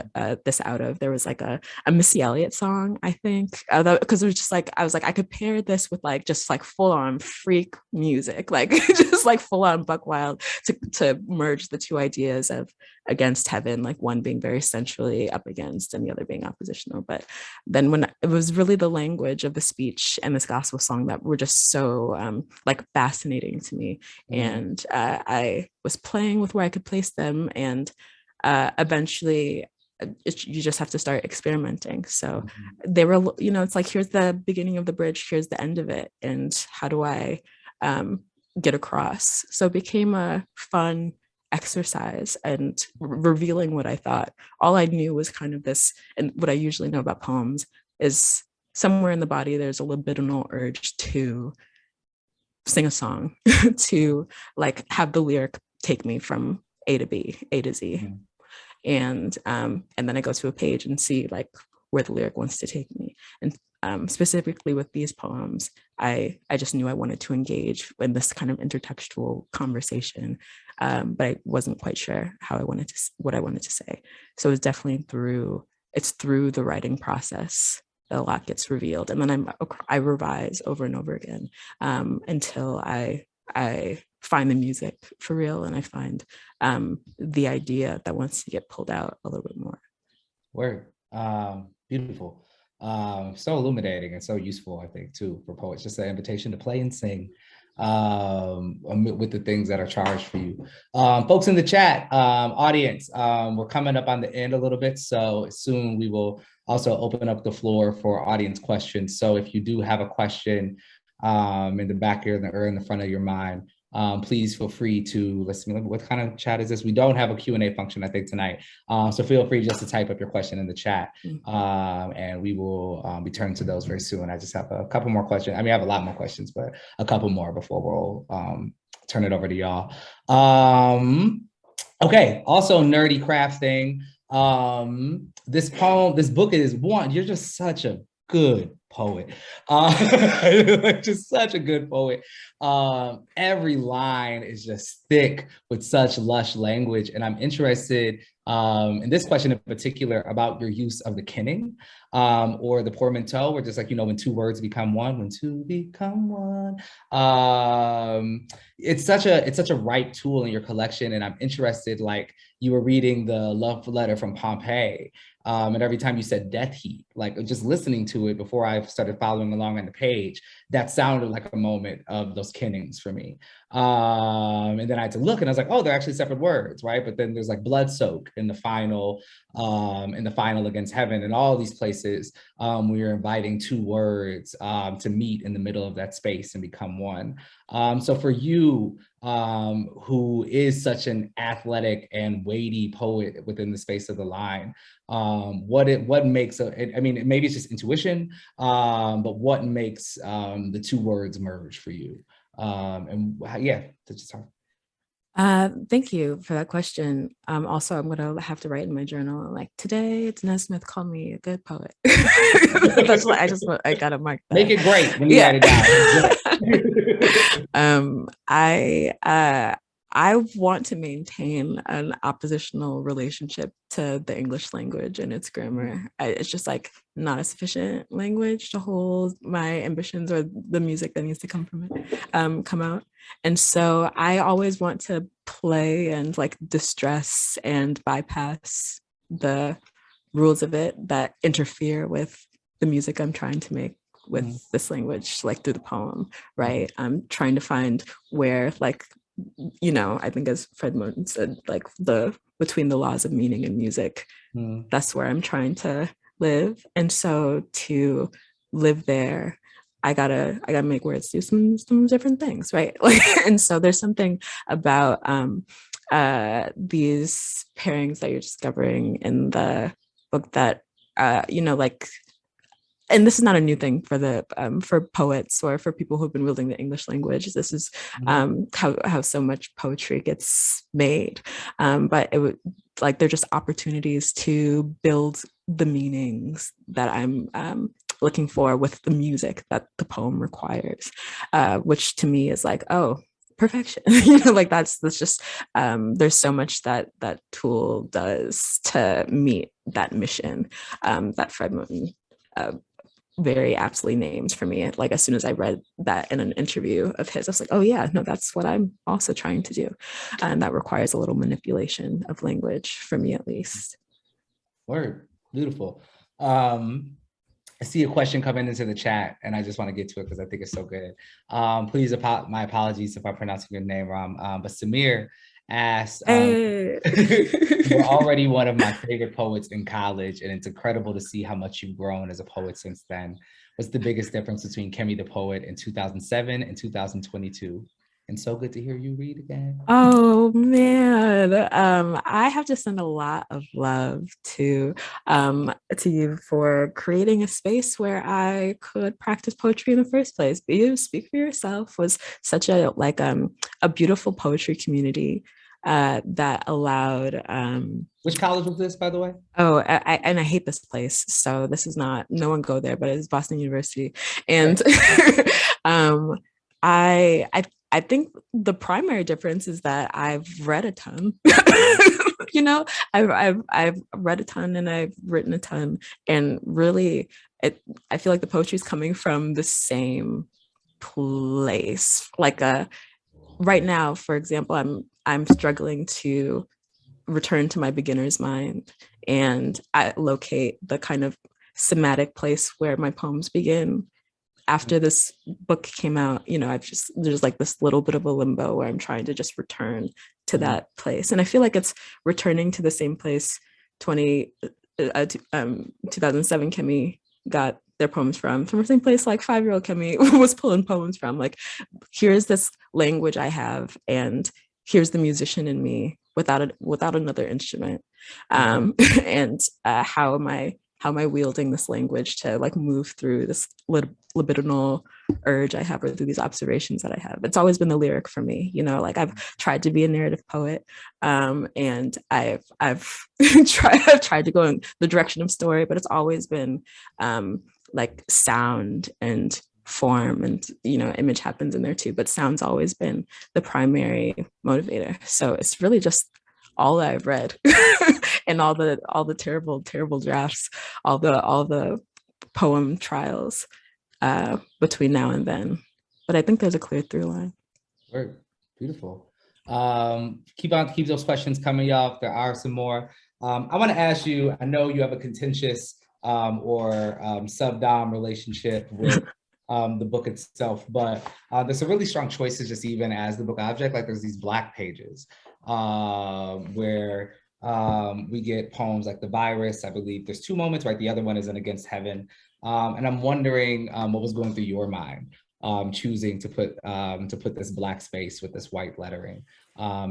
this out of. There was like a Missy Elliott song, I think, because it was just like I was like, I could pair this with like just like full on freak music, like just like full on buck wild, to merge the two ideas of Against Heaven, like one being very centrally up against and the other being oppositional. But then when it was really the language of the speech and this gospel song that were just so like fascinating to me. And I was playing with where I could place them, and eventually you just have to start experimenting. So they were, you know, it's like, here's the beginning of the bridge, here's the end of it, and how do I get across? So it became a fun exercise and revealing what I thought. All I knew was kind of this, and what I usually know about poems is somewhere in the body there's a libidinal urge to sing a song, to like have the lyric take me from A to B, A to Z. And then I go to a page and see like where the lyric wants to take me. And specifically with these poems, I just knew I wanted to engage in this kind of intertextual conversation, but I wasn't quite sure what I wanted to say. So it's definitely through the writing process that a lot gets revealed, and then I revise over and over again until I find the music for real, and I find the idea that wants to get pulled out a little bit more. Word. Beautiful. So illuminating and so useful, I think, too, for poets. Just an invitation to play and sing with the things that are charged for you. Folks in the chat, audience, we're coming up on the end a little bit, so soon we will also open up the floor for audience questions. So if you do have a question in the back or in the front of your mind, please feel free to listen. What kind of chat is this? We don't have a Q&A function, I think, tonight. So feel free just to type up your question in the chat, and we will be turning to those very soon. I just have a couple more questions. I mean, I have a lot more questions, but a couple more before we'll turn it over to y'all. Okay, also nerdy craft thing. This book is one, you're just such a good poet. Just such a good poet. Every line is just thick with such lush language. And I'm interested in this question in particular about your use of the kinning or the portmanteau, where just like, you know, when two words become one, when two become one. It's such a right tool in your collection. And I'm interested, like you were reading the love letter from Pompeii. And every time you said death heat, like just listening to it before I started following along on the page, that sounded like a moment of those kinnings for me. And then I had to look and I was like, oh, they're actually separate words, right? But then there's like blood soak in the final Against Heaven, and all these places we are inviting two words to meet in the middle of that space and become one. So for you, who is such an athletic and weighty poet within the space of the line, what makes I mean, maybe it's just intuition, but what makes the two words merge for you? And yeah, to just talk. Thank you for that question. Also, I'm gonna have to write in my journal like today, Danez Smith called me a good poet. That's what I gotta mark that. Make it great when you write it down. I want to maintain an oppositional relationship to the English language and its grammar. It's just like not a sufficient language to hold my ambitions or the music that needs to come from it, come out. And so I always want to play and like distress and bypass the rules of it that interfere with the music I'm trying to make with this language, like through the poem, right? I'm trying to find where, like, I think as Fred Moten said, like between the laws of meaning and music, that's where I'm trying to live. And so to live there, I gotta make words do some different things, right? Like, and so there's something about these pairings that you're discovering in the book that like, and this is not a new thing for poets or for people who've been wielding the English language. This is how so much poetry gets made. But it would like they're just opportunities to build the meanings that I'm looking for with the music that the poem requires, which to me is like, oh, perfection. Like that's just there's so much that tool does to meet that mission that Fred Moten very aptly named for me. Like as soon as I read that in an interview of his, I was like, oh yeah, no, that's what I'm also trying to do. And that requires a little manipulation of language for me, at least. Word, beautiful. I see a question coming into the chat and I just want to get to it because I think it's so good. Please, my apologies if I'm pronouncing your name wrong, but Samir asked, hey. you're already one of my favorite poets in college, and it's incredible to see how much you've grown as a poet since then. What's the biggest difference between Kemi the poet in 2007 and 2022? And so good to hear you read again. Oh man, I have to send a lot of love to you for creating a space where I could practice poetry in the first place. You Speak for Yourself was such a beautiful poetry community that allowed. Which college was this, by the way? Oh, I hate this place, so this is not. No one go there, but it's Boston University, and I think the primary difference is that I've read a ton. I've read a ton and I've written a ton, and really, I feel like the poetry is coming from the same place. Like right now, for example, I'm struggling to return to my beginner's mind and I locate the kind of somatic place where my poems begin. After this book came out, there's like this little bit of a limbo where I'm trying to just return to that place. And I feel like it's returning to the same place 2007 Kemi got their poems from the same place like 5-year-old Kemi was pulling poems from. Like, here's this language I have, and here's the musician in me without another instrument. And how am I wielding this language to like move through this libidinal urge I have, or through these observations that I have. It's always been the lyric for me, like I've tried to be a narrative poet, and I've tried to go in the direction of story, but it's always been like sound and form, and image happens in there too, but sound's always been the primary motivator. So it's really just all I've read and all the terrible drafts, all the poem trials between now and then. But I think there's a clear through line. Very beautiful. Keep those questions coming, y'all. If there are some more. I want to ask you, I know you have a contentious or sub-dom relationship with the book itself, but there's some really strong choices just even as the book object. Like there's these Black pages where we get poems like The Virus. I believe there's 2 moments, right? The other one is in Against Heaven. And I'm wondering what was going through your mind choosing to put this Black space with this white lettering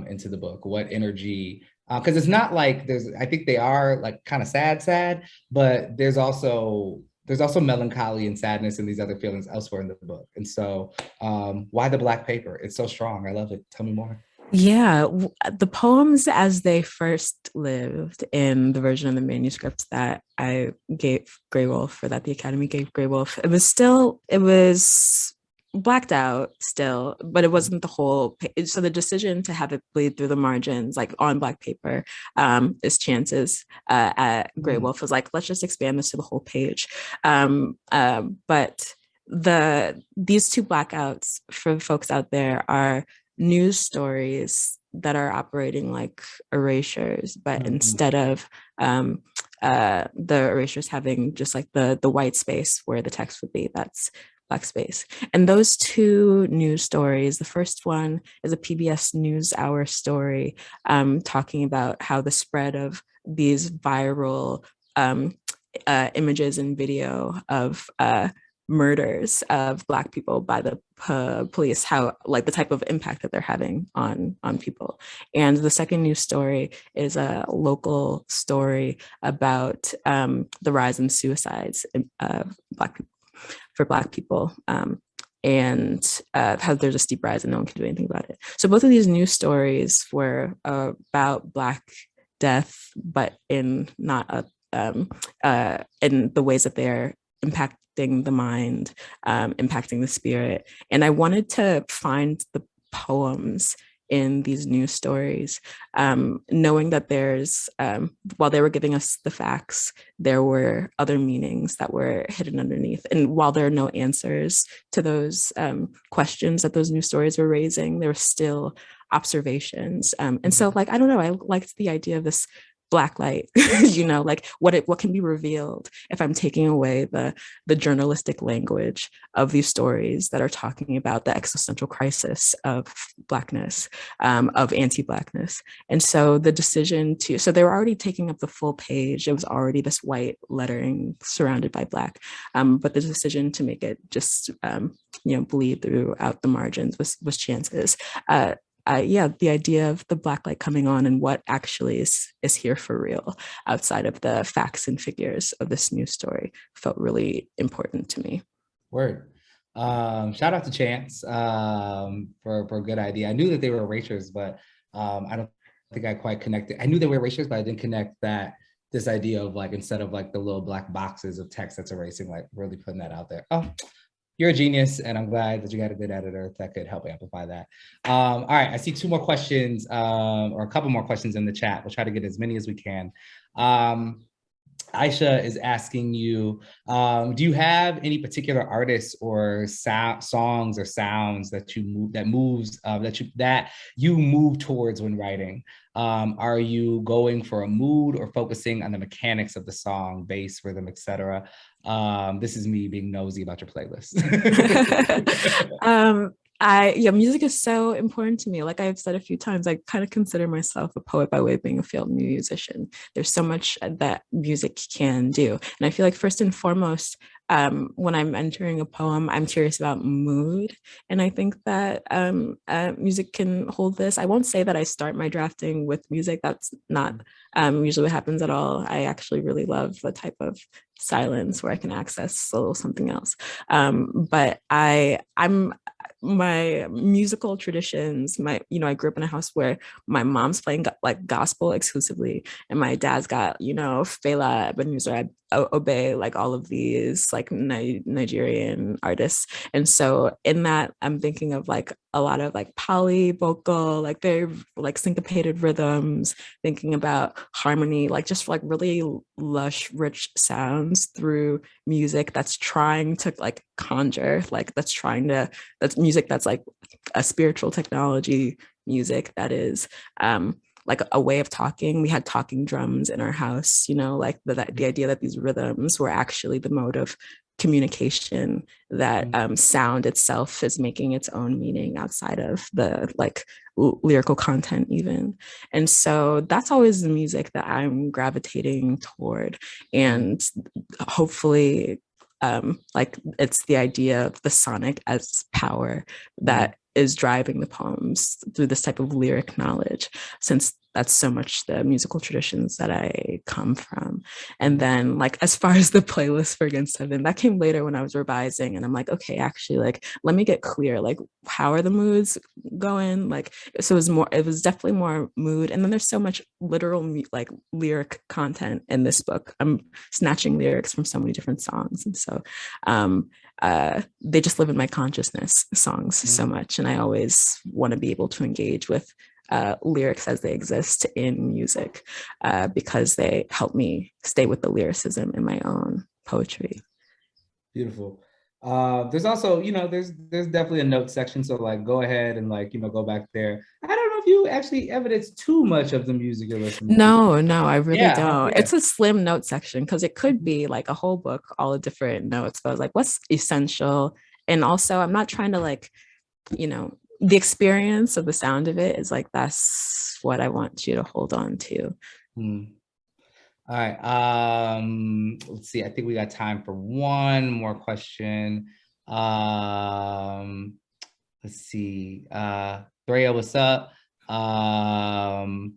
into the book. What energy, because it's not like I think they are like kind of sad, but there's also melancholy and sadness and these other feelings elsewhere in the book. And so why the Black paper? It's so strong. I love it. Tell me more. Yeah, the poems as they first lived in the version of the manuscripts that I gave Grey Wolf, or that the Academy gave Grey Wolf, it was blacked out still, but it wasn't the whole page. So the decision to have it bleed through the margins, like on black paper, is chances at Grey Wolf was like, let's just expand this to the whole page. But these two blackouts for folks out there are news stories that are operating like erasures, but instead of the erasures having just like the white space where the text would be, that's black space. And those two news stories, the first one is a PBS NewsHour story talking about how the spread of these viral images and video of murders of Black people by the police, how like the type of impact that they're having on people. And the second news story is a local story about the rise in suicides of Black people. And how there's a steep rise and no one can do anything about it. So both of these news stories were about Black death, but in not in the ways that they're impacting the mind, impacting the spirit. And I wanted to find the poems in these news stories, knowing that there's, while they were giving us the facts, there were other meanings that were hidden underneath. And while there are no answers to those questions that those news stories were raising, there were still observations. And so like, I don't know, I liked the idea of this Black light, you know, like what can be revealed if I'm taking away the journalistic language of these stories that are talking about the existential crisis of Blackness, of anti-Blackness. And so the decision so they were already taking up the full page. It was already this white lettering surrounded by Black, but the decision to make it just, bleed throughout the margins was chances. Yeah, the idea of the Black light coming on and what actually is here for real outside of the facts and figures of this news story felt really important to me. Word. Shout out to Chance for a good idea. I knew that they were erasures, but I don't think I quite connected. I knew they were erasures, but I didn't connect this idea of like, instead of like the little black boxes of text that's erasing, like really putting that out there. Oh, you're a genius, and I'm glad that you got a good editor that could help amplify that. All right, I see two more questions, or a couple more questions in the chat. We'll try to get as many as we can. Aisha is asking you, do you have any particular artists or songs or sounds that you move towards when writing? Are you going for a mood or focusing on the mechanics of the song, bass, rhythm, etc.? This is me being nosy about your playlist. Music is so important to me. Like I've said a few times, I kind of consider myself a poet by way of being a field musician. There's so much that music can do. And I feel like first and foremost, when I'm entering a poem, I'm curious about mood. And I think that music can hold this. I won't say that I start my drafting with music. That's not usually what happens at all. I actually really love the type of silence where I can access a little something else. But my musical traditions, I grew up in a house where my mom's playing like gospel exclusively, and my dad's got, Fela, Ebenezer Obey, like all of these like Nigerian artists. And so in that, I'm thinking of like a lot of like poly vocal, like very like syncopated rhythms, thinking about harmony, like just like really lush, rich sounds through music that's trying to like conjure, like that's music that's like a spiritual technology music that is like a way of talking. We had talking drums in our house, like the idea that these rhythms were actually the mode of communication, that sound itself is making its own meaning outside of the like lyrical content even. And so that's always the music that I'm gravitating toward. And hopefully like it's the idea of the sonic as power that is driving the poems through this type of lyric knowledge, since that's so much the musical traditions that I come from. And then like, as far as the playlist for Against Heaven, that came later when I was revising, and I'm like, okay, actually, like, let me get clear, like, how are the moods going? Like, so it was definitely more mood. And then there's so much literal like lyric content in this book. I'm snatching lyrics from so many different songs. And so they just live in my consciousness, songs, so much. And I always want to be able to engage with lyrics as they exist in music, because they help me stay with the lyricism in my own poetry. Beautiful. There's also, there's definitely a note section. So like, go ahead and like, go back there. I don't know if you actually evidence too much of the music you're listening to. No, I really don't. Yeah. It's a slim note section, because it could be like a whole book, all the different notes. But I was like, what's essential? And also, I'm not trying to like, the experience of the sound of it is like, that's what I want you to hold on to. All right. Let's see. I think we got time for one more question. Let's see. Threa, what's up? I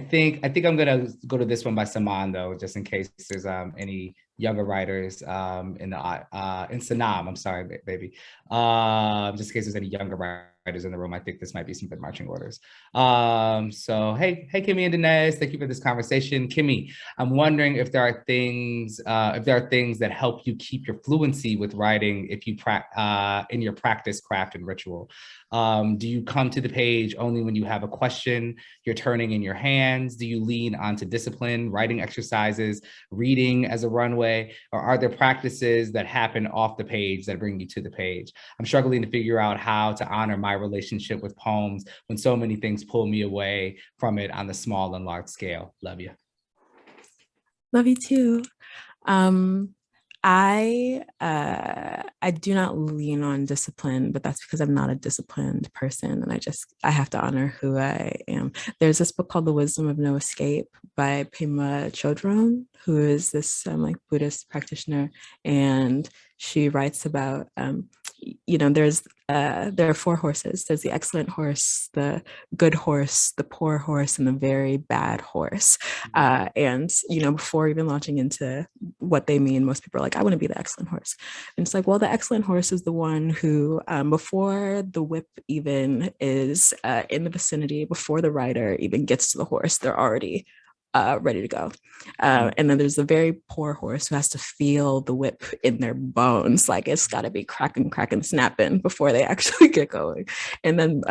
think I'm gonna go to this one by Saman though, just in case there's any younger writers in Sanam. I'm sorry, baby. Just in case there's any younger writers in the room, I think this might be some good marching orders. So hey, Kemi and Danez, thank you for this conversation. Kemi, I'm wondering if there are things that help you keep your fluency with writing if you in your practice, craft, and ritual. Do you come to the page only when you have a question you're turning in your hands? Do you lean onto discipline, writing exercises, reading as a runway, or are there practices that happen off the page that bring you to the page? I'm struggling to figure out how to honor my relationship with poems when so many things pull me away from it on the small and large scale. Love you. Love you too. I do not lean on discipline, but that's because I'm not a disciplined person, and I have to honor who I am. There's this book called The Wisdom of No Escape by Pema Chodron, who is this like Buddhist practitioner, and she writes about there are 4 horses. There's the excellent horse, the good horse, the poor horse, and the very bad horse. And before even launching into what they mean, most people are like, I want to be the excellent horse. And it's like, well, the excellent horse is the one who, before the whip even is in the vicinity, before the rider even gets to the horse, they're already ready to go. And then there's the very poor horse who has to feel the whip in their bones. Like, it's got to be cracking, snapping before they actually get going. And then,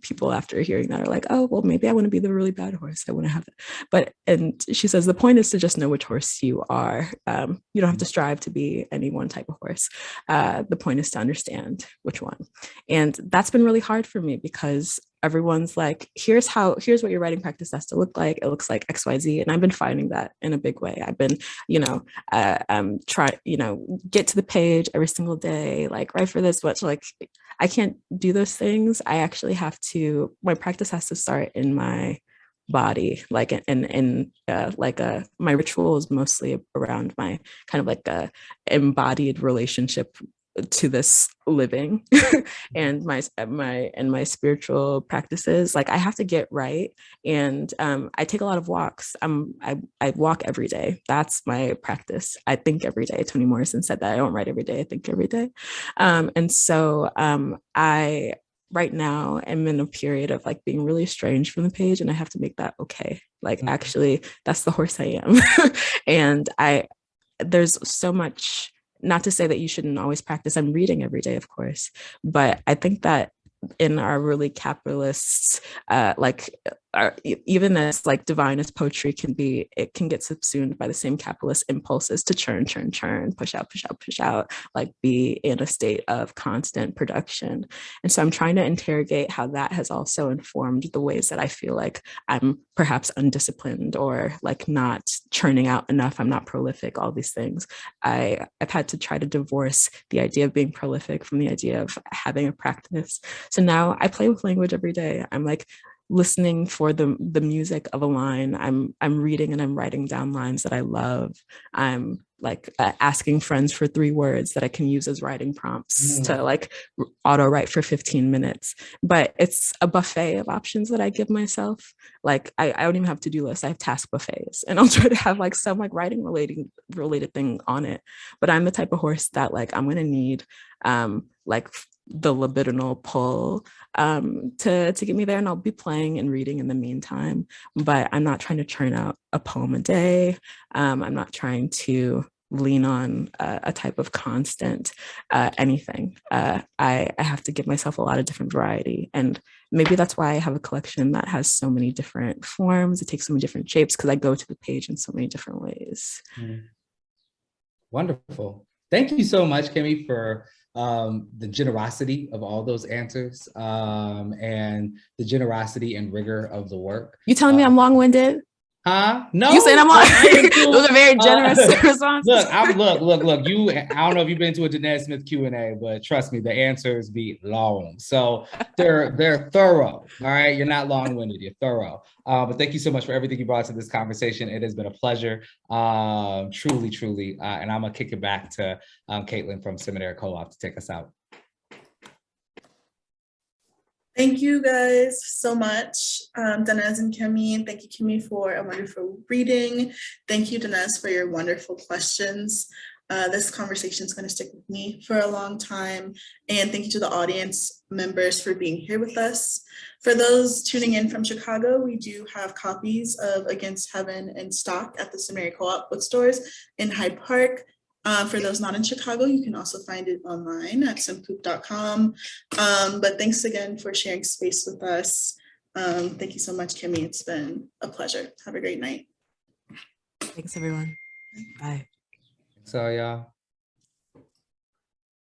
people after hearing that are like, oh, well, maybe I want to be the really bad horse. I want to have it. And she says, the point is to just know which horse you are. You don't have to strive to be any one type of horse. The point is to understand which one. And that's been really hard for me, because everyone's like, here's what your writing practice has to look like. It looks like XYZ. And I've been finding that in a big way. I've been, get to the page every single day, like write for this much. Like, I can't do those things. I actually have to, my practice has to start in my body, like, my ritual is mostly around my kind of like a embodied relationship to this living and my spiritual practices. Like, I have to get right. And I take a lot of walks. I walk every day. That's my practice. I think every day. Toni Morrison said that. I don't write every day. I think every day. And so I right now am in a period of like being really estranged from the page, and I have to make that okay. Like, actually, that's the horse I am. And there's so much. Not to say that you shouldn't always practice. I'm reading every day, of course, but I think that in our really capitalists, even as like divine as poetry can be, it can get subsumed by the same capitalist impulses to churn, push out, like be in a state of constant production. And so I'm trying to interrogate how that has also informed the ways that I feel like I'm perhaps undisciplined, or like not churning out enough. I'm not prolific, all these things. I've had to try to divorce the idea of being prolific from the idea of having a practice. So now I play with language every day. I'm like listening for the music of a line. I'm reading and I'm writing down lines that I love. I'm like asking friends for 3 words that I can use as writing prompts to like auto write for 15 minutes. But it's a buffet of options that I give myself. Like I don't even have to-do lists. I have task buffets, and I'll try to have like some like writing related thing on it. But I'm the type of horse that like I'm gonna need like the libidinal pull to get me there, and I'll be playing and reading in the meantime. But I'm not trying to churn out a poem a day. I'm not trying to lean on a type of constant anything. I have to give myself a lot of different variety, and maybe that's why I have a collection that has so many different forms. It takes so many different shapes because I go to the page in so many different ways. Wonderful. Thank you so much, Kemi, for the generosity of all those answers and the generosity and rigor of the work. You telling me I'm long-winded? Huh? No. You saying I'm long? Those are very generous responses. Look. I don't know if you've been to a Danez Smith Q&A, but trust me, the answers be long. So they're thorough. All right, you're not long-winded. You're thorough. But thank you so much for everything you brought to this conversation. It has been a pleasure, truly. And I'm gonna kick it back to Caitlin from Seminary Co-op to take us out. Thank you guys so much, Danez and Kemi. And thank you, Kemi, for a wonderful reading. Thank you, Danez, for your wonderful questions. This conversation is going to stick with me for a long time. And thank you to the audience members for being here with us. For those tuning in from Chicago, we do have copies of Against Heaven in stock at the Seminary Co-op bookstores in Hyde Park. For those not in Chicago, you can also find it online at simpoop.com. But thanks again for sharing space with us. Thank you so much, Kemi. It's been a pleasure. Have a great night. Thanks, everyone. Bye. So, y'all.